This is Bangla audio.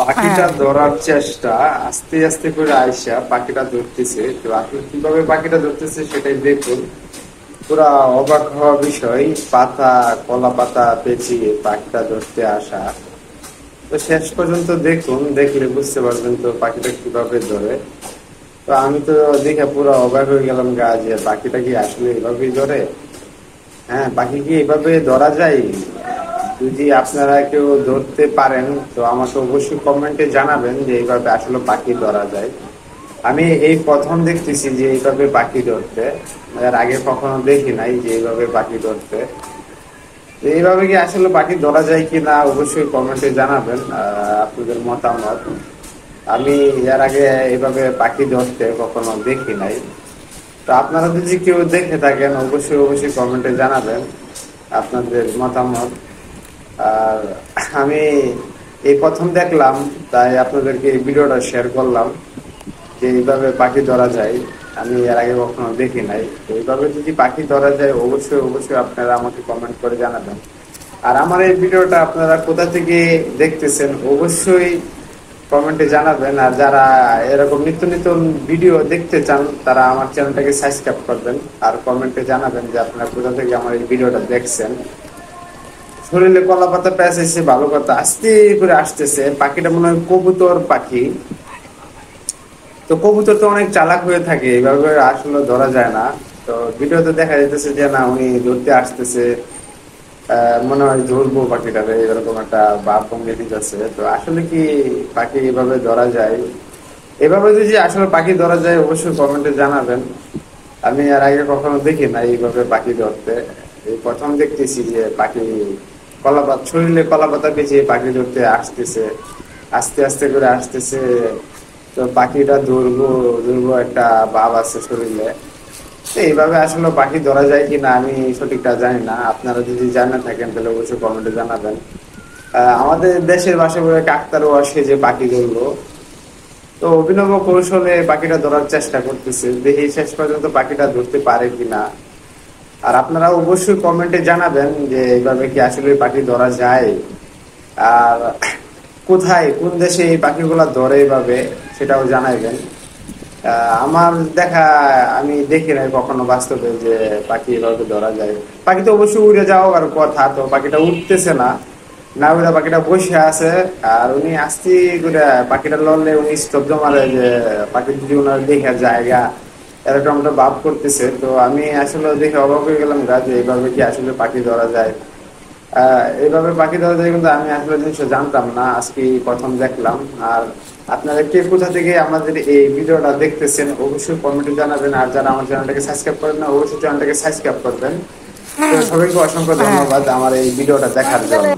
পাখিটা ধরার চেষ্টা আস্তে আস্তে করে আইসা পাখিটা ধরতেছে। তো আপনি কিভাবে পাখিটা ধরতেছে সেটাই দেখুন। পুরা অবাক হওয়া বিষয়, পাতা কলা পাতা পেঁচিয়ে পাখিটা ধরতে আসা। তো শেষ পর্যন্ত দেখুন, দেখলে বুঝতে পারবেন তো পাখিটা কিভাবে ধরে। তো আমি তো দেখে পুরো অবাক হয়ে গেলাম গা, যে পাখিটা কি আসলে এভাবেই ধরে। হ্যাঁ, পাখি কি এভাবে ধরা যায়? যদি আপনারা কেউ ধরতে পারেন তো আমাকে অবশ্যই কমেন্টে জানাবেন যে এইভাবে আসলে পাখি ধরা যায়। আমি এই প্রথম দেখতেছি যে এইভাবে পাখি ধরতে। এর আগে কখনো দেখি নাই যে এইভাবে পাখি ধরতে। তো এইভাবে কি আসলে পাখি ধরা যায় কি না অবশ্যই কমেন্টে জানাবেন আপনাদের মতামত। আমি এর আগে এইভাবে পাখি ধরতে কখনো দেখি নাই। তো আপনারা যদি কেউ দেখে থাকেন অবশ্যই অবশ্যই কমেন্টে জানাবেন আপনাদের মতামত। আর আমি এই প্রথম দেখলাম, তাই আপনাদেরকে এই ভিডিওটা শেয়ার করলাম যে এইভাবে পাখি ধরা যায়। আমি এর আগে কখনো দেখি নাই। তো এইভাবে যদি পাখি ধরা যায় অবশ্যই অবশ্যই আপনারা আমাকে কমেন্ট করে জানাবেন। আর আমার এই ভিডিওটা আপনারা কোথা থেকে দেখতেছেন অবশ্যই কমেন্টে জানাবেন। আর যারা এরকম নিত্য নিত্য ভিডিও দেখতে চান তারা আমার চ্যানেলটাকে সাবস্ক্রাইব করবেন। আর কমেন্টে জানাবেন যে আপনারা কোথা থেকে আমার এই ভিডিওটা দেখছেন। শরীরে কলা পাতা পেঁচাইছে ভালো কথা, আস্তে করে আসতেছে। পাখিটা মনে হয় কবুতর পাখি। তো কবুতর তো অনেক চালাক হয়ে থাকে, এইভাবে আসলে ধরা যায় না। তো ভিডিওতে দেখা যাইতেছে যে না, উনি ধরতে আসতেছে। মনে হয় ধরবো পাখিটারে, এরকম একটা ভাব ভঙ্গি দিতেছে। তো আসলে কি পাখি এভাবে ধরা যায়? এভাবে যদি আসলে পাখি ধরা যায় অবশ্যই কমেন্টে জানাবেন। আমি এর আগে কখনো দেখি না এইভাবে পাখি ধরতে। এই প্রথম দেখতেছি যে পাখি কলাপাত শরীরে কলা পাতা পেঁচিয়ে পাখি ধরতে আসতেছে, আস্তে আস্তে করে আসতেছে। তো পাখিটা ধরবো ধরবো একটা ভাব আছে শরীরে। তো এইভাবে আসলে পাখি ধরা যায় কিনা আমি সঠিকটা জানি না। আপনারা যদি জানা থাকেন তাহলে অবশ্যই কমেন্টে জানাবেন। আমাদের দেশের ভাষায় বলে কাকতারও আসে যে পাখি ধরলো। তো অভিনব কৌশলে পাখিটা ধরার চেষ্টা করতেছে, দেখি শেষ পর্যন্ত পাখিটা ধরতে পারে কিনা। আর আপনারা অবশ্যই কমেন্টে জানাবেন যে এইভাবে কি আসলে পাখি ধরা যায়। আর কোথায় কোন দেশে এই পাখিগুলা ধরে এইভাবে সেটাও জানাইবেন। আমার দেখা, আমি দেখি নাই কখনো বাস্তবে যে পাখি এভাবে ধরা যায়। পাখি তো অবশ্যই উড়ে যাওয়ার কথা, তো পাখিটা উঠতেছে না। না উড়ে পাখিটা বসে আছে। আর উনি আস্তে করে পাখিটা লড়লে উনি স্তব্ধ মারে যে পাখি যদি ওনার দেখার জায়গা এরকম একটা ভাব করতেছে। তো আমি আসলে দেখে অবাক হয়ে গেলাম গা, যে এইভাবে কি আসলে পাখি ধরা যায়। এইভাবে পাখি ধরা যায় কিন্তু আমি আসলে জিনিসটা জানতাম না, আজকে প্রথম দেখলাম। আর আপনারা কে কোথা থেকে আমাদের এই ভিডিওটা দেখতেছেন অবশ্যই কমেন্টে জানাবেন। আর যারা আমার চ্যানেলটাকে সাবস্ক্রাইব করেন না অবশ্যই চ্যানেলটাকে সাবস্ক্রাইব করবেন। তো সবাইকে অসংখ্য ধন্যবাদ আমার এই ভিডিওটা দেখার জন্য।